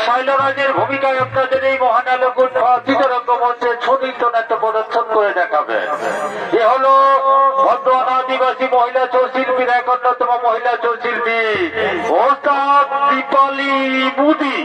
শৈলরাজের ভূমিকায় আপনাদের এই মহানালকুট চিত্ররঙ্গ মঞ্চে ছবি নাট্য প্রদর্শন করে দেখাবে। এ হলো বর্ধমান আদিবাসী মহিলা চৌশিল্পীর এক অন্যতম মহিলা চৌশিল্পী ওস্তাদ দীপালি মুদি।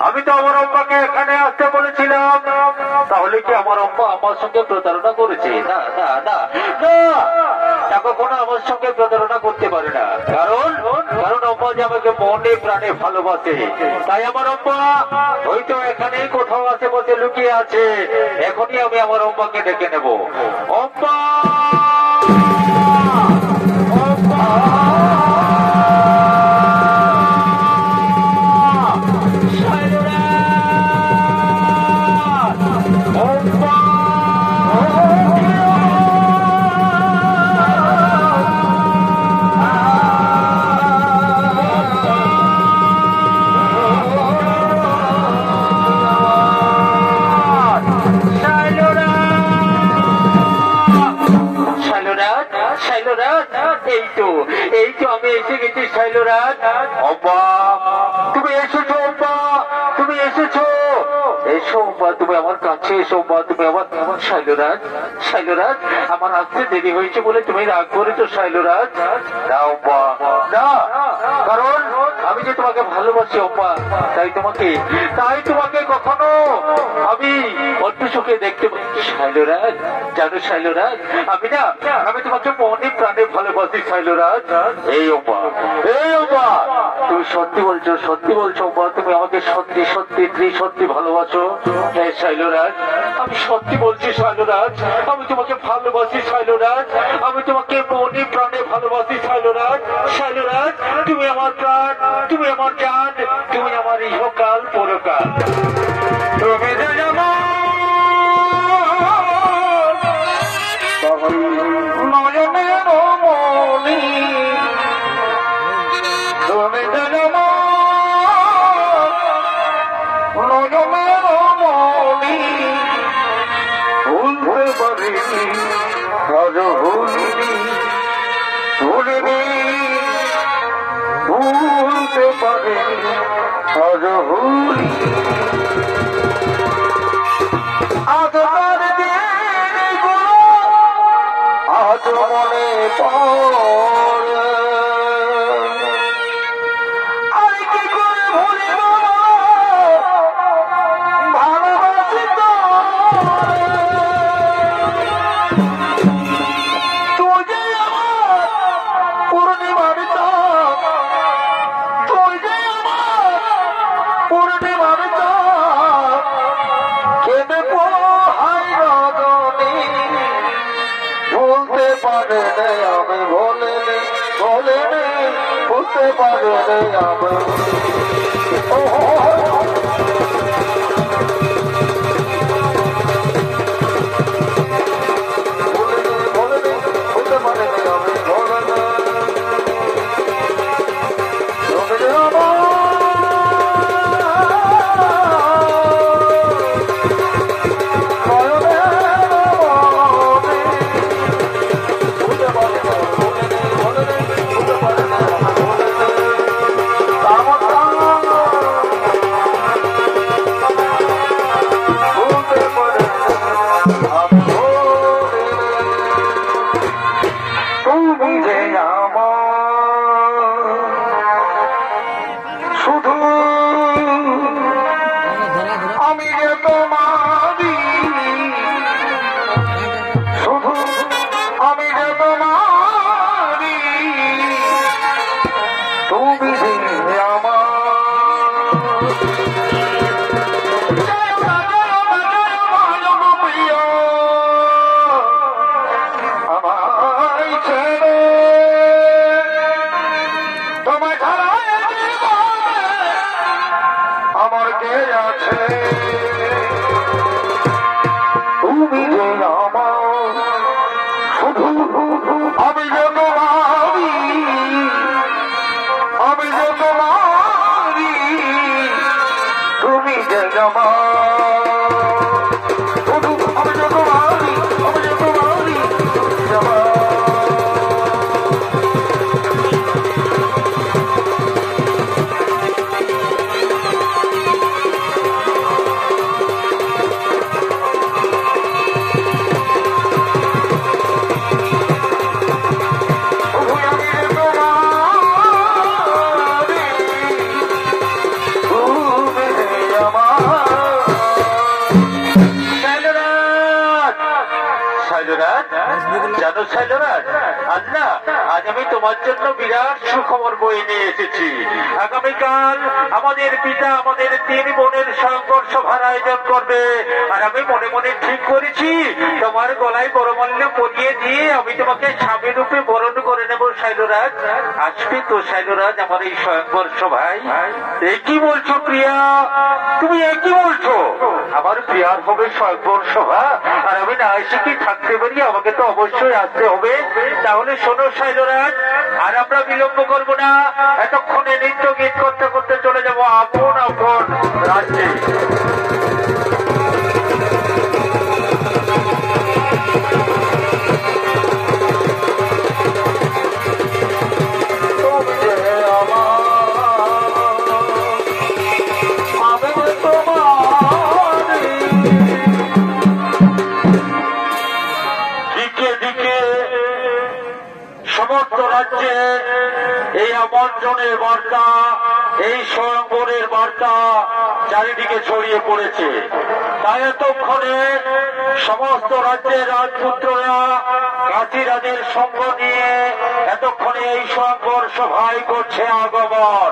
আমি তো আমার আম্মাকে এখানে আসতে বলেছিলাম, তাহলে কি আমার আম্মা আমার সঙ্গে প্রতারণা করেছে? না না না না, কখনো আমার সঙ্গে প্রতারণা করতে পারে না। কারণ কারণ আম্মা যে আমাকে মনে প্রাণে ভালোবাসে, তাই আমার আম্মা হয়তো এখানেই কোথাও আশেপাশে লুকিয়ে আছে। এখনই আমি আমার আম্মাকে ডেকে নেব। আম্মা এই তো আমি এসে গেছি শৈলরাজ। অম্বা তুমি এসেছো, অম্বা তুমি এসেছো, এসো অম্বা তুমি আমার কাছে এসো। অম্বা তুমি আমার শৈলরাজ, শৈলরাজ আমার আসতে দেরি হয়েছে বলে তুমি রাগ করেছো শৈলরাজ? না অম্বা না, কারণ আমি যে তোমাকে ভালোবাসি অম্বা, তাই তোমাকে কখনো আমি অন্য চোখে দেখতে শৈলরাজ। জানো শৈলরাজ, আমি তোমাকে মনে প্রাণে ভালোবাসি শৈলরাজ। এই অম্বা তুমি সত্যি বলছো অম্বা, তুমি আমাকে সত্যি সত্যি ভালোবাসো? হ্যাঁ শৈলরাজ, আমি সত্যি বলছি শৈলরাজ, আমি তোমাকে ভালোবাসি শৈলরাজ, আমি তোমাকে মনে প্রাণে ভালোবাসি শৈলরাজ। শৈলরাজ তুমি আমার প্রাণ, তুমি আমার জান, তুমি আমার ইহকাল পরকাল। তুমি যে ভুলতে পারি মনে পড়ে আর কি করে ভুলে ভালোবাসি তো তুই যে আমার পূর্ণিমার চাঁদ তুই যে আমার পূর্ণিমার চাঁদ কেঁদে পোহাই রজনী ভুলতে পারে নে আমি ভোলে নে ভুলতে পারে নে আমি ভুলতে পারে নে আমি ভোলে নে আজ আমি তোমার জন্য বিরাট সুখবর বয়ে নিয়ে এসেছি। আগামীকাল আমাদের পিতা আমাদের 3 বোনের সংঘর্ষ সভার আয়োজন করবে আর আমি মনে মনে ঠিক করেছি তোমার গলায় বড়মাল্য পরিয়ে দিয়ে আমি তোমাকে স্বামী রূপে বরণ করে নেব। শৈলরাজ আসবে তো? শৈলরাজ আমার এই স্বয়ংবর সভায়। কি বলছো প্রিয়া? তুমি কি বলছো? আমার প্রিয়ার হবে স্বয়ংবর সভা আর আমি না এসে কি থাকতে পারি? আমাকে তো অবশ্যই আসতে হবে। তাহলে শোনো শৈলরাজ, আর আমরা বিলম্ব করব না, এতক্ষণে নৃত্য গীত করতে করতে চলে যাব আপন আপন রাজ্যে। এই আমন্ত্রণের বার্তা, এই স্বয়ংবরের বার্তা চারিদিকে ছড়িয়ে পড়েছে। তাই এতক্ষণে সমস্ত রাজ্যের রাজপুত্ররা কাশীরাজের সঙ্গ নিয়ে এতক্ষণে এই স্বয়ংবর সভায় করছে আগমন।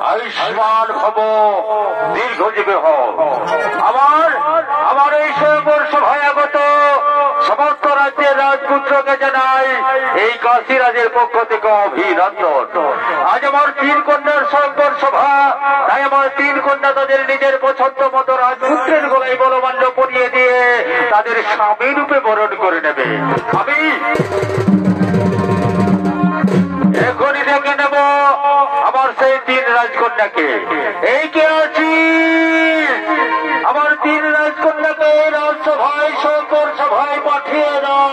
আয়ুষ্মান ভব, দীর্ঘজীবী হও। আমার এই স্বয়ংবর সভায় আগত সমস্ত রাজ্যের রাজপুত্রকে জানাই এই কাশীরাজের পক্ষ থেকে অভিনন্দন। আজ আমার 3 কন্যার স্বয়ংবর সভা, তাই আমার 3 কন্যা তাদের নিজের পছন্দ মতো রাজপুত্রের গলায় বলমাল্য পরিয়ে দিয়ে তাদের স্বামী রূপে বরণ করে নেবে। আমি এখনই দেখে নেব আমার সেই 3 রাজকন্যাকে। এই কে আছি? আমার 3 রাজকন্যাকে রাজসভায় শঙ্কর সভায় পাঠিয়ে দাও।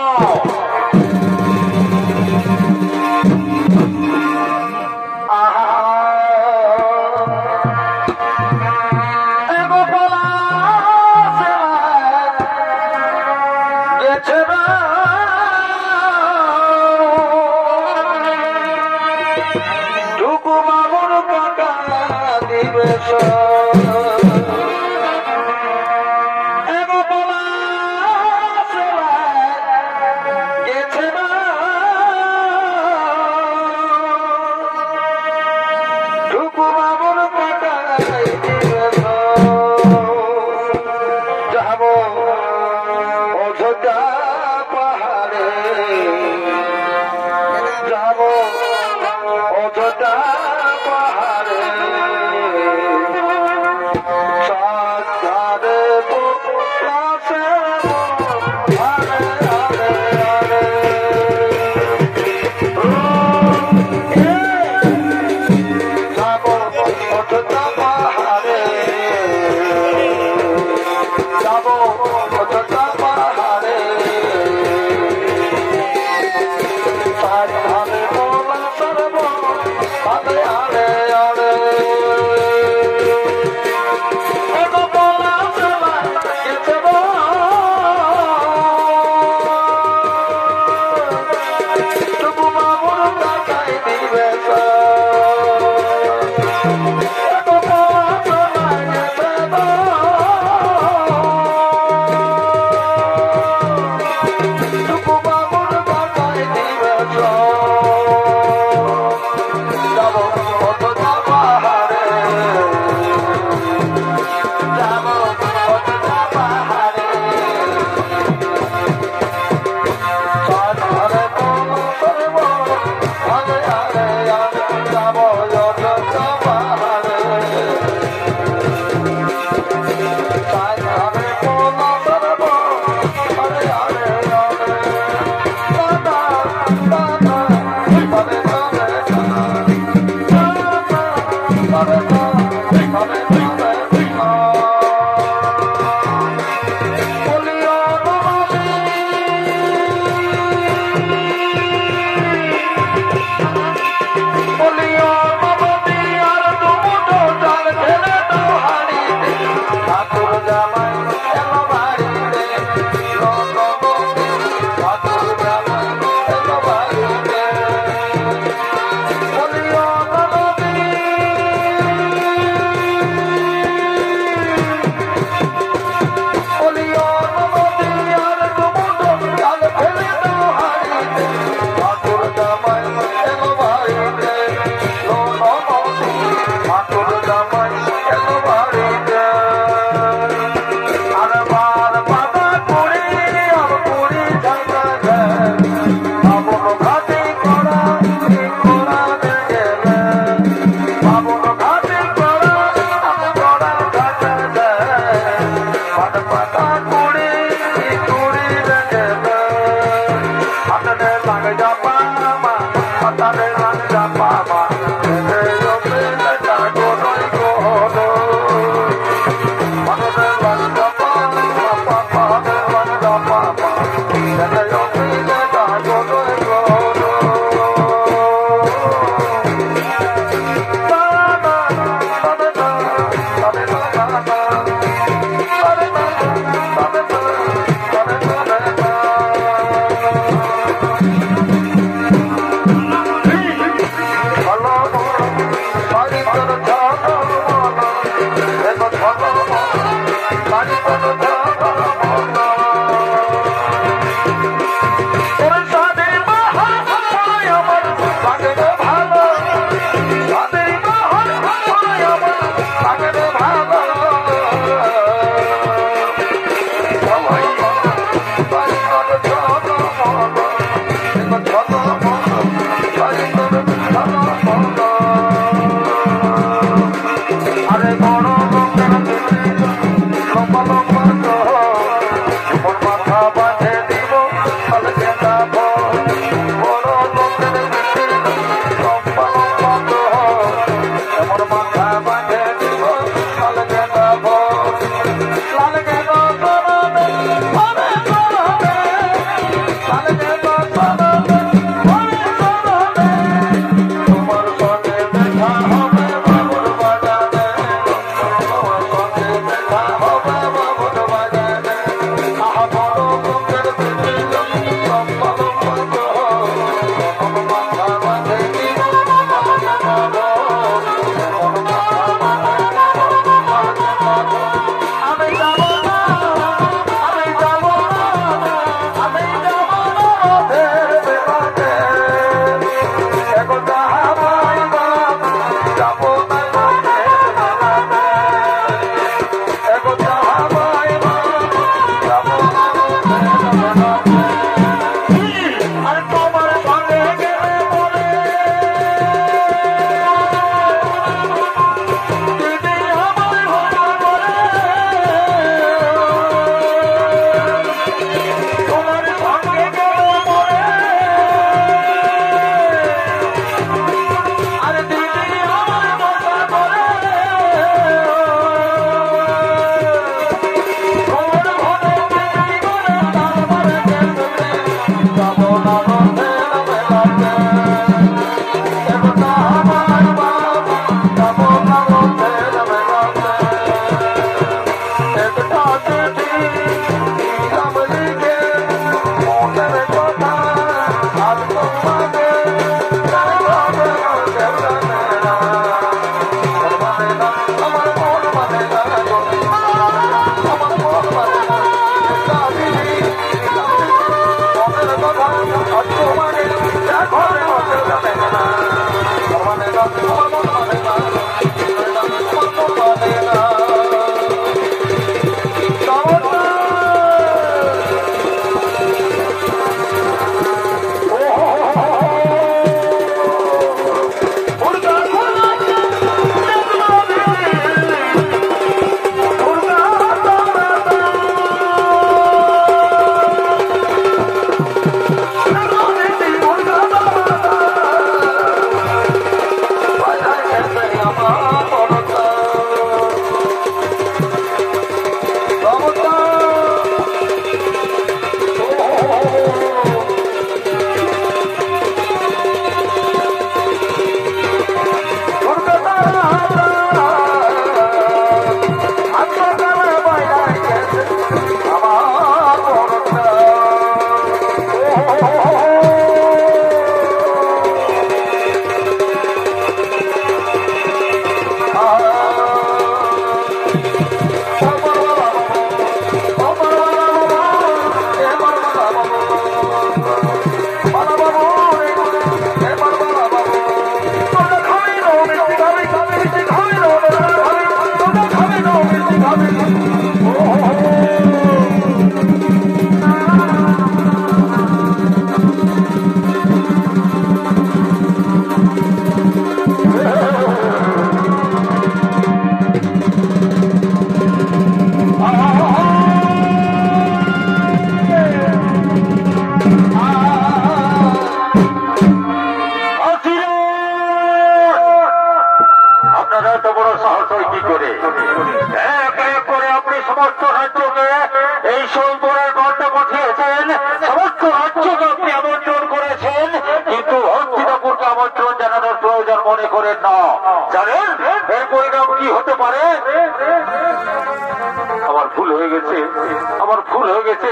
আমার ভুল হয়ে গেছে,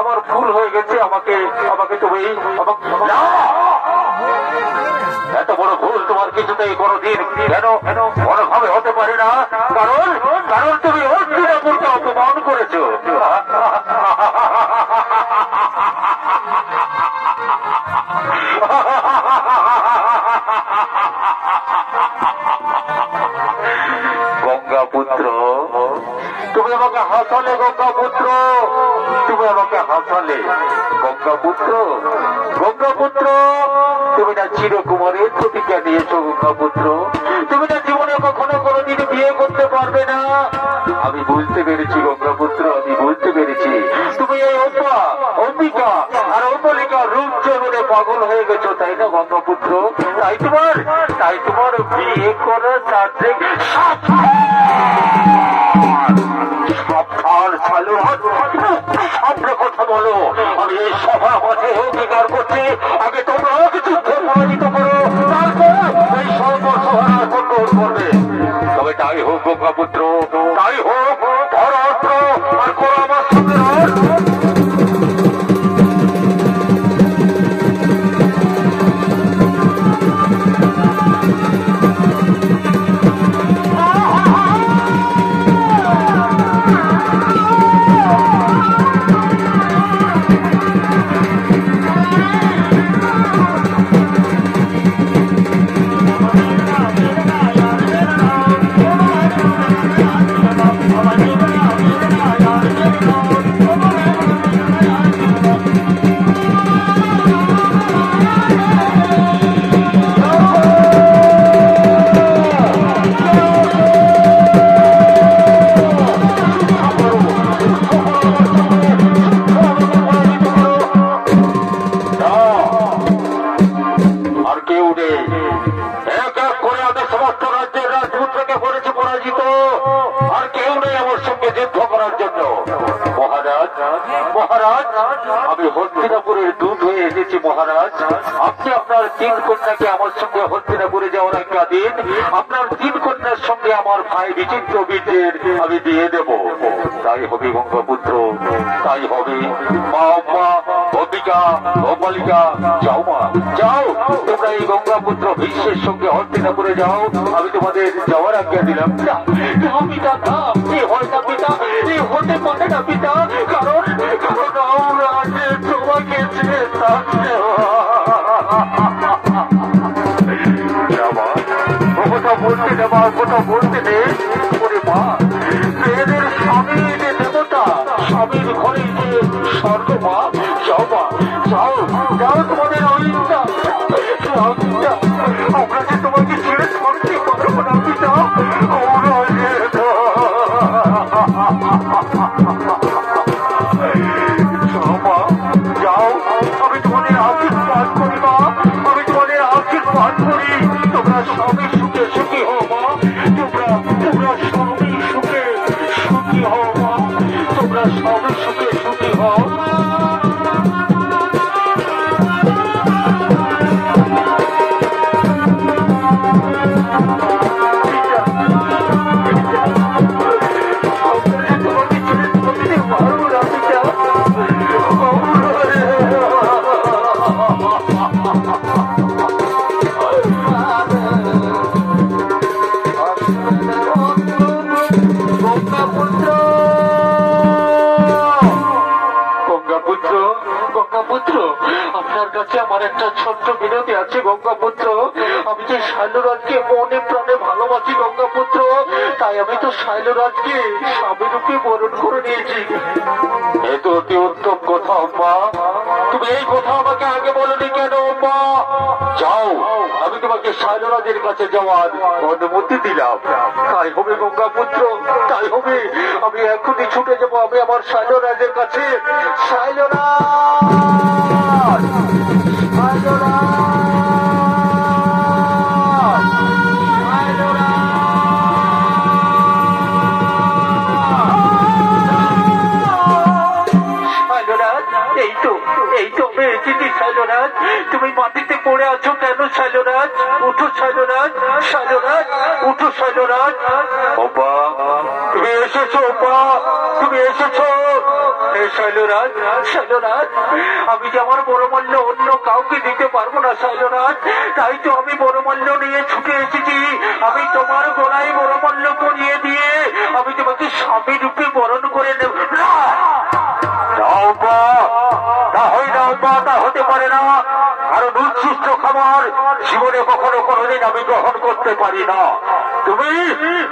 আমার ভুল হয়ে গেছে। আমাকে আমাকে তুমি এত বড় ভুল তোমার কিছুতেই কোনোদিন কেন কোনোভাবে হতে পারে না। কারণ কারণ তুমি হস্তিনাপুরকে অপমান করেছো। গঙ্গাপুত্র, তুমি আমাকে হাসালে গঙ্গাপুত্র, তুমি আমাকে হাসালে গঙ্গাপুত্র। গঙ্গাপুত্র, তুমি না চিরকুমারের প্রতিজ্ঞা নিয়েছো গঙ্গাপুত্র। তুমি না জীবনে কখনো কোনোদিন বিয়ে করতে পারবে না। আমি বুঝতে পেরেছি গঙ্গাপুত্র, আমি বুঝতে পেরেছি। তুমি এই অম্বিকা আর অম্বলিকার রূপ জগতে পাগল হয়ে গেছো, তাই না গঙ্গাপুত্র? তাই তোমার বিয়ে করার তান্ত্রিক সামনে কথা বলো। আমি এই সভা মাঠে অঙ্গীকার করছি, আগে তোমরা যুদ্ধে পরাজিত করো, তারপর এই সর্বসভার কন্ট্রোল করবে। তবে তাই হোক গঙ্গাপুত্র, তাই হোক। ধর অস্ত্র আর করো আমার সঙ্গে আমি হস্তিনাপুরের দূত হয়ে এসেছি মহারাজ। আপনি আপনার তিন কন্যাকে আমার সঙ্গে হস্তিনাপুরে যাওয়ার একটা দিন আপনার তিন কন্যার সঙ্গে আমার ভাই বিচিত্র বীর্যের আমি দিয়ে দেব। তাই হবে গঙ্গাপুত্র, তাই হবে। মা অম্বিকা অম্বালিকা, যাও মা, যাও। তোমরা এই গঙ্গাপুত্র ভীষ্মের সঙ্গে হস্তিনাপুরে যাও। আমি তোমাদের যাওয়ার আজ্ঞা দিলাম। পিতা, হয় না পিতা, এ হতে পারে না পিতা। কারণ আমরা তোমাকে কথা বলতে দেবা, কথা বলতে নেই। ওরে মা, মেয়েদের স্বামী যে দেবতা, স্বামীর ঘরে যে স্বর্গ। মা, যাও মা, যাও যাও, তোমাদের অহিংসা আমরা যে তোমাকে ছেড়ে ছাড়তে পারবো না পিতা। যাও, আমি তোমাদের আশীর্বাদ করি মা, আমি তোমাদের আশীর্বাদ করি। তোমরা সবই সুখে সুখী হও মা, তোমরা সবই সুখে সুখী হও মা, তোমরা সবই সুখে সুখী হও। আপনার কাছে আমার একটা ছোট্ট বিনতি আছে গঙ্গাপুত্র। আমি যে শৈলরাজকে মনে প্রাণে ভালোবাসি গঙ্গাপুত্র, তাই আমি তো শৈলরাজকে স্বামীরূপে বরণ করে নিয়েছি। এ তো অতি উত্তম কথা মা, তুমি এই কথা আমাকে আগে বলনি কেন মা? যাও, আমি তোমাকে শৈলরাজের কাছে যাওয়ার অনুমতি দিলাম। তাই হবে গঙ্গাপুত্র, তাই হবে। আমি এখনই ছুটে যাবো আমি আমার শৈলরাজের কাছে। শৈলরাজ, এই তো আমি এসেছি শৈলরাজ। তুমি মাটিতে পড়ে আছো কেন শৈলরাজ? উঠো শৈলরাজ, শৈলরাজ উঠো শৈলরাজ। ওপা তুমি এসেছো, ওপা তুমি এসেছো। শৈলরাজ, শৈলরাজ আমি যে আমার বড়মূল্য অন্য কাউকে দিতে পারবো না শৈলরাজ, তাই তো আমি বড়মূল্য নিয়ে ছুটে এসেছি। আমি তোমার গলায় বড়মূল্য পরিয়ে দিয়ে আমি তোমাকে স্বামী রূপে বরণ করে নেব। তা হতে পারে না, কারণ উচ্ছিষ্ট খাবার জীবনে কখনো কোনোদিন আমি গ্রহণ করতে পারি না। তুমি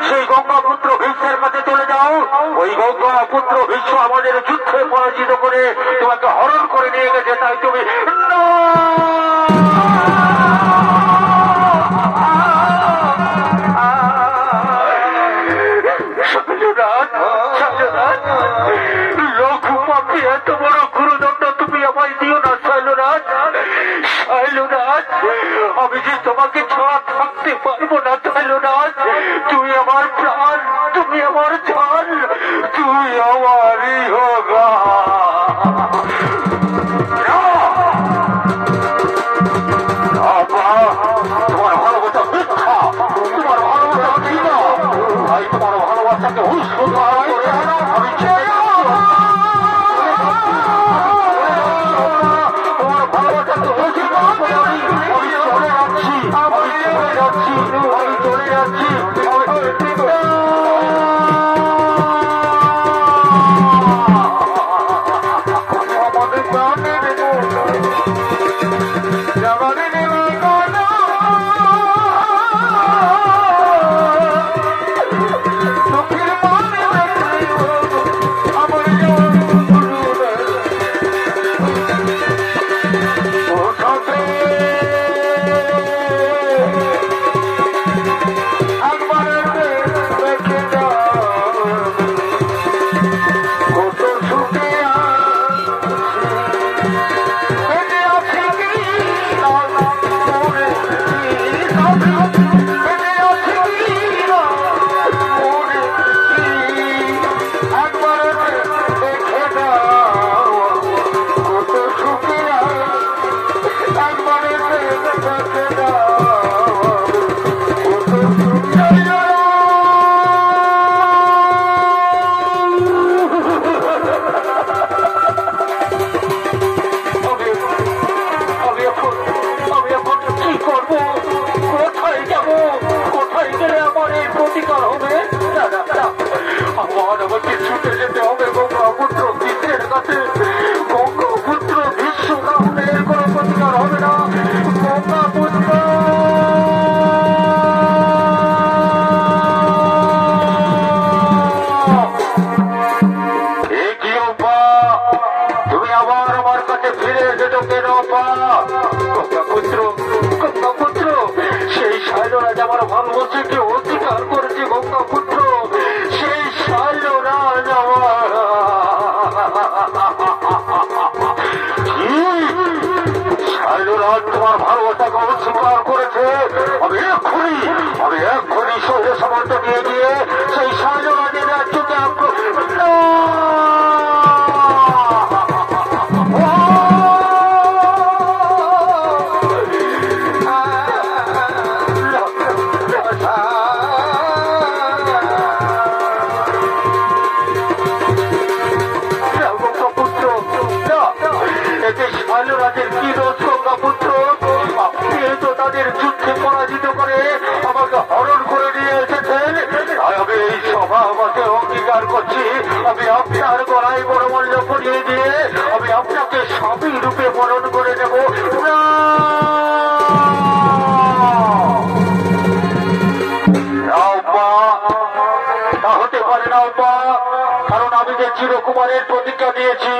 সেই গঙ্গাপুত্র ভীষ্মের কাছে চলে যাও। ওই গঙ্গাপুত্র ভীষ্ম আমাদের যুদ্ধে পরাজিত করে তোমাকে হরণ করে নিয়ে গেছে, তাই তুমি লঘুপাপে এত বড় গুরুদণ্ড তুমি আমায় দিও না শৈলরাজ। শৈলরাজ আমি যে তোমাকে ছাড়া থাকতে পারবো না শৈলরাজ। তুমি আমার প্রাণ, তুমি আমার জান, তুমি আমারই হোগা। তোমার ভালোবাসা মিথ্যা, তোমার ভালোবাসা ছিল। তাই তোমার ভালোবাসাকে উৎসর্গ করে আমি তোমার ভালোবাসাকে অস্বীকার করে আমি চলে যাচ্ছি, আমি চলে যাচ্ছি, আমি চলে যাচ্ছি। আমাদের আমাকে ছুটে যেতে হবে গঙ্গাপুত্র ভীষ্মের কাছে। গঙ্গাপুত্র ভীষ্ম না হলে এর কোনো প্রতিকার হবে না। গঙ্গাপুত্র কি অপা, তুমি আবার আমার কাছে ফিরে এসেছো কেন অপা? গঙ্গাপুত্র, গঙ্গাপুত্র সেই শৈলরাজ আমার ভালোবাসাকে অস্বীকার করেছে। গঙ্গাপুত্র সেই শৈলরাজ আমার শৈলরাজ তোমার ভালোবাসাকে অস্বীকার করেছে। আমি এক্ষুনি সৈন্য সামর্থ্য নিয়ে গিয়ে সেই শৈলরাজের রাজ্যকে শৈলরাজের কি দোষ গঙ্গাপুত্র? আপনি তো তাদের যুদ্ধে পরাজিত করে আমাকে হরণ করে নিয়ে এসেছেন। আমি এই সভাবাসে অঙ্গীকার করছি, আমি আপনার গলায় বড়মূল্য পরিয়ে দিয়ে আমি আপনাকে স্বামী রূপে বরণ করে নেব। তা হতে পারে না অপা, কারণ আমি যে চিরকুমারের প্রতিজ্ঞা দিয়েছি,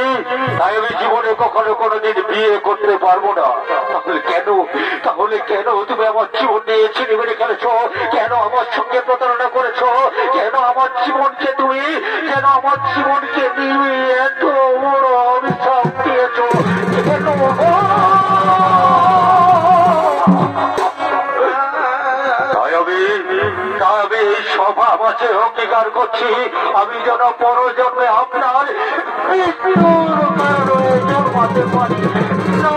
তাই আমি জীবনে কখনো কোনোদিন বিয়ে করতে পারবো না। তাহলে কেন তুমি আমার জীবন নিয়ে ছিনে মেরে খেলেছ? কেন আমার সঙ্গে প্রতারণা করেছ? কেন আমার জীবনকে নিয়ে এত বড় অভিশাপ দিয়েছ? কেন? আমি এই সভা মাঝে অঙ্গীকার করছি, আমি যেন পরজন্মে আপনার জন্মাতে পারি না।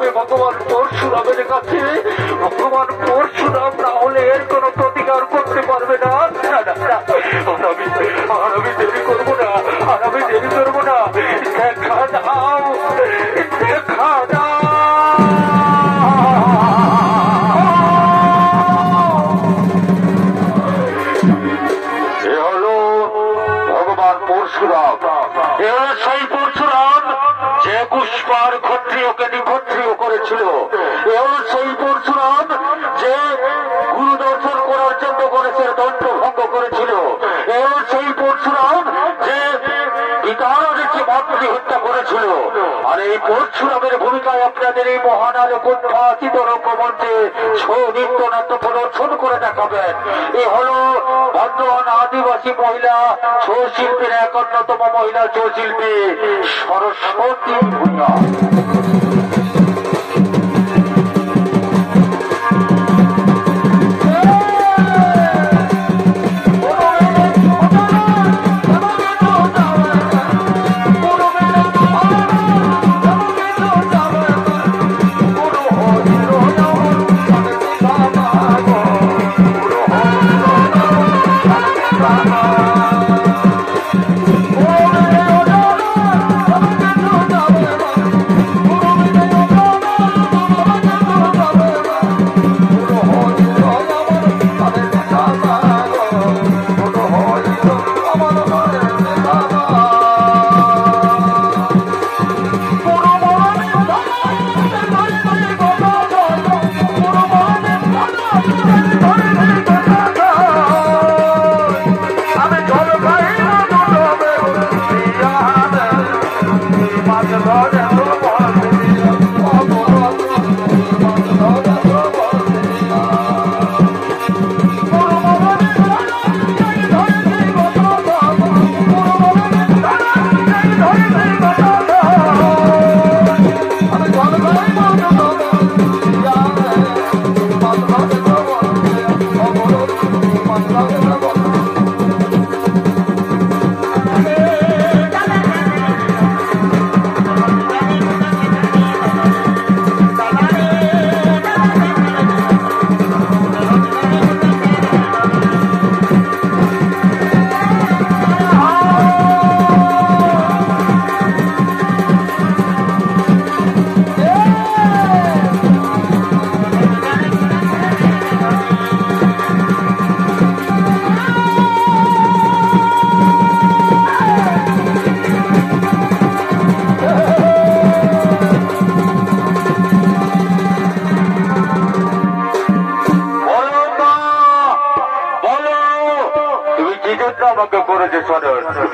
হবে ভগবান পরশুরামের কাছে। ভগবান পরশুরাম না হলে এর কোনো প্রতিকার করতে পারবে না। আমি দেরি করবো না, আমি দেরি করবো না। দেখা দাও, দেখা দাও। এ হলো ভগবান পরশুরাম, এ হলো সেই পরশুরাম যে পুষ্পার ক্ষত্রিয়কে নিক্ষত্রিয় করেছিল। এ হলো সেই পরশুরাম যে গুরু দর্শন করার জন্য গণেশের দণ্ড ভঙ্গ করেছিল। এ হলো সেই পরশুরাম যে পিতাকে মাতৃ হত্যা করেছিল। আর এই পরশুরামের ভূমিকায় আপনাদের এই মহান আলোকোদ্ভাসিত রঙ্গমঞ্চে নৃত্য নাট্য প্রদর্শন করে দেখাবেন। এ হলো বর্ধমান আদিবাসী মহিলা ছৌ শিল্পীর এক অন্যতম মহিলা ছৌ শিল্পী সরস্বতী ভূঁইয়া।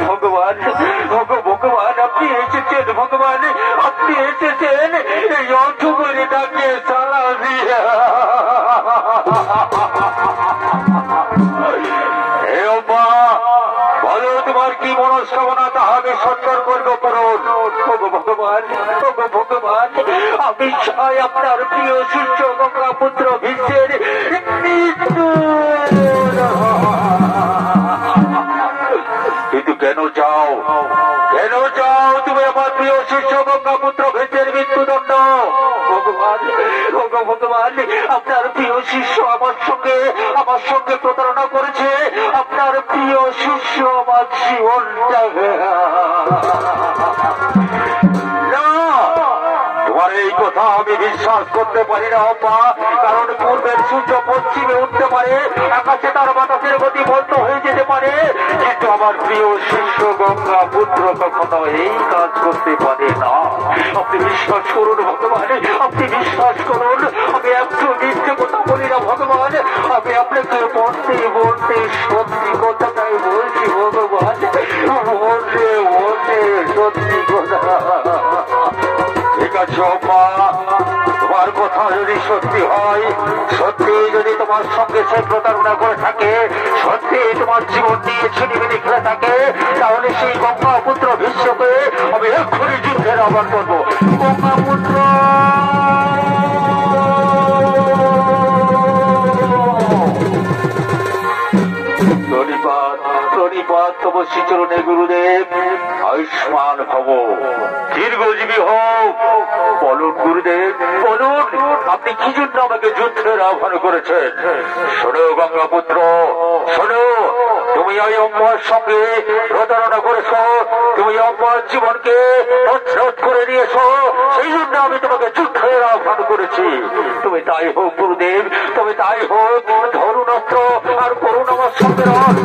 ভগবান ভগবান আপনি এসেছেন, ভগবান আপনি এসেছেন এই অর্থগুলি ডাকে সাড়া দিয়ে। হে মা বলো তোমার কি মনস্কামনা তাহাকে সত্তর করবো করুন। ভগবান ভগবান আমি চাই আপনার প্রিয় শিষ্য গঙ্গা পুত্র ভীষ্মের মৃত্যু। কিন্তু কেন চাও তুমি আমার প্রিয় শিষ্য গঙ্গা পুত্র ভীষ্মের মৃত্যুদণ্ড? ভগবান আপনার প্রিয় শিষ্য আমার সঙ্গে প্রতারণা করেছে। আপনার প্রিয় শিষ্য আমার জীবনটা তোমার এই কথা আমি বিশ্বাস করতে পারি না অম্মা, কারণ পূর্বের সূর্য পশ্চিমে উঠতে পারে, আকাশে তার বাতাসের গতি বন্ধ হয়ে যেতে পারে, কিন্তু আমার প্রিয় শিষ্য গঙ্গা পুত্র কখনো এই কাজ করতে পারে না। আপনি বিশ্বাস করুন ভগবান, আপনি বিশ্বাস করুন, আমি একটু মিথ্যে কথা বলি না ভগবান, আমি আপনাকে বলতে সত্যি কথাটাই বলছি ভগবান, বলতে সত্যি কথা। ঠিক আছে অম্মা, তোমার কথা যদি সত্যি হয়, সত্যি যদি তোমার সঙ্গে সে প্রতারণা করে থাকে, সত্যি তোমার জীবন নিয়ে ছিনিমিনি খেলে থাকে, তাহলে সেই গঙ্গা পুত্র ভীষ্মকে আমি এক্ষুনি যুদ্ধের আহ্বান করবো। গঙ্গা পুত্র প্রণিপাত শ্রীপাদ তব শ্রীচরণে গুরুদেব আয়ুষ্মান ভব, দীর্ঘজীবী হোক। বলুন গুরুদেব, বলুন আপনি কি জন্য আমাকে যুদ্ধের আহ্বান করেছেন? শোনো গঙ্গাপুত্র, শোনো, তুমি ওই অম্মার সঙ্গে প্রতারণা করেছ, তুমি অম্মার জীবনকে নস্বাত করে দিয়েছ, সেই জন্য আমি তোমাকে যুদ্ধের আহ্বান করেছি। তুমি তাই হোক গুরুদেব, তবে তাই হোক। ধরুন অস্ত্র আর করুন আমার সঙ্গে রথ।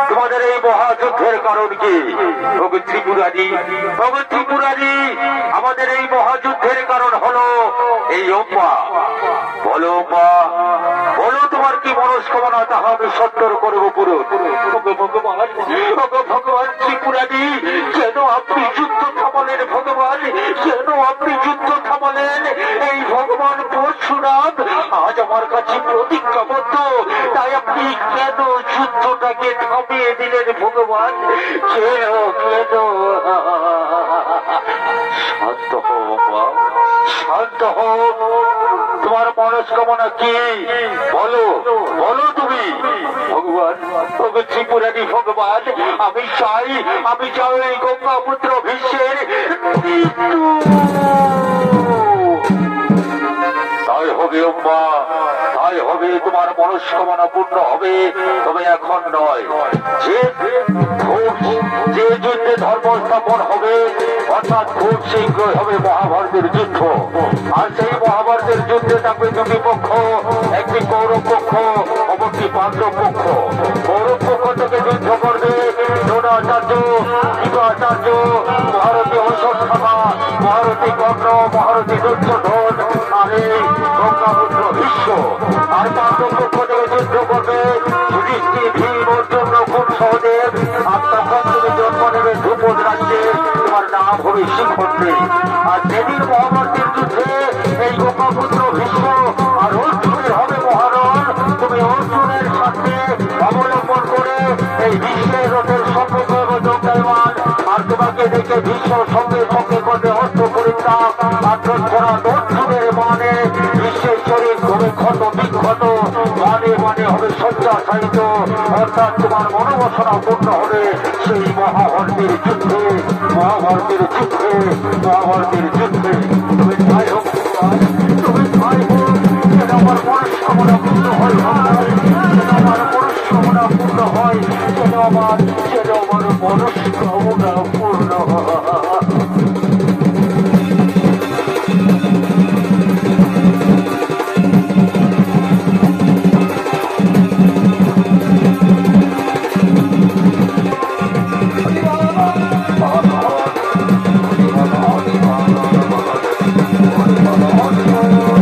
তোমাদের এই মহাযুদ্ধের কারণ কি? ত্রিপুরারি, আমাদের এই মহাযুদ্ধের কারণ হলো এই অম্মা। বলো অম্মা, বলো তোমার কি মনস্কামনা, তাহা আমি সত্তর করবো পুরো। ভগবান ত্রিপুরারি, কেন আপনি যুদ্ধ থামালেন? ভগবান, কেন আপনি যুদ্ধ থামালেন? এই ভগবান পরশুরাম আজ আমার কাছে প্রতিজ্ঞাবদ্ধ, তাই আপনি কেন যুদ্ধটাকে থামিয়ে দিলেন? ভগবান কেন? শান্ত হো, শান্ত হো। তোমার মনস্কামনা কি? বলো, বলো তুমি। ভগবান, ত্রিপুরারি ভগবান, আমি চাই এই গঙ্গাপুত্র ভীষ্মের মৃত্যু। তাই হবে অম্মা, তাই হবে, তোমার মনস্কামনা পূর্ণ হবে, তবে এখন নয়। যে যুদ্ধে ধর্ম স্থাপন হবে, অর্থাৎ খুব শীঘ্রই হবে মহাভারতের যুদ্ধ। আর সেই মহাভারতের যুদ্ধে থাকবে দুটি পক্ষ, একটি কৌরব পক্ষ, অপরটি পাণ্ডব পক্ষ। কৌরব পক্ষ থেকে যুদ্ধ করবে দ্রোণাচার্য, কৃপাচার্য, মহারথী অশ্বত্থামা, মহারথী কর্ণ, মহারথী দুর্যোধন আর এই গঙ্গাপুত্র ভীষ্ম। আর পাণ্ডব পক্ষ থেকে যুদ্ধ করবে যুধিষ্ঠির, ভীম, অর্জুন, নকুল, সহদেব। আর তখন তুমি জন্ম নেবে ধ্রুপদ রাজ্যে, তোমার নাম হবে শিখণ্ডী। আর যেদিন মহাভারতের যুদ্ধে এই গঙ্গাপুত্র ভীষ্ম আর অর্জুনের হবে মহারণ, তুমি অর্জুনের সাথে অবলম্বন করে এই বিশ্বের রথের সম্মুখে যোগায়মান। আর তোমাকে দেখে ভীষ্ম সঙ্গে সঙ্গে করবে অস্ত্র পরিত্যাগ। আর অর্জুনের মানে বিশ্বের শরীর হবে ক্ষত বিক্ষত, মানে হবে শয্যাশায়িত, অর্থাৎ তোমার মনোবাসনা পূর্ণ হবে সেই মহাভারতের যুদ্ধে। তুমি ভাই হোক, তুমি ভাই হোক, যেন আমার মনস্কামনা পূর্ণ হয়, যেন আমার মনস্কামনা পূর্ণ হয়, যেন আমার মনস্কামনা পূর্ণ হয়। Oh,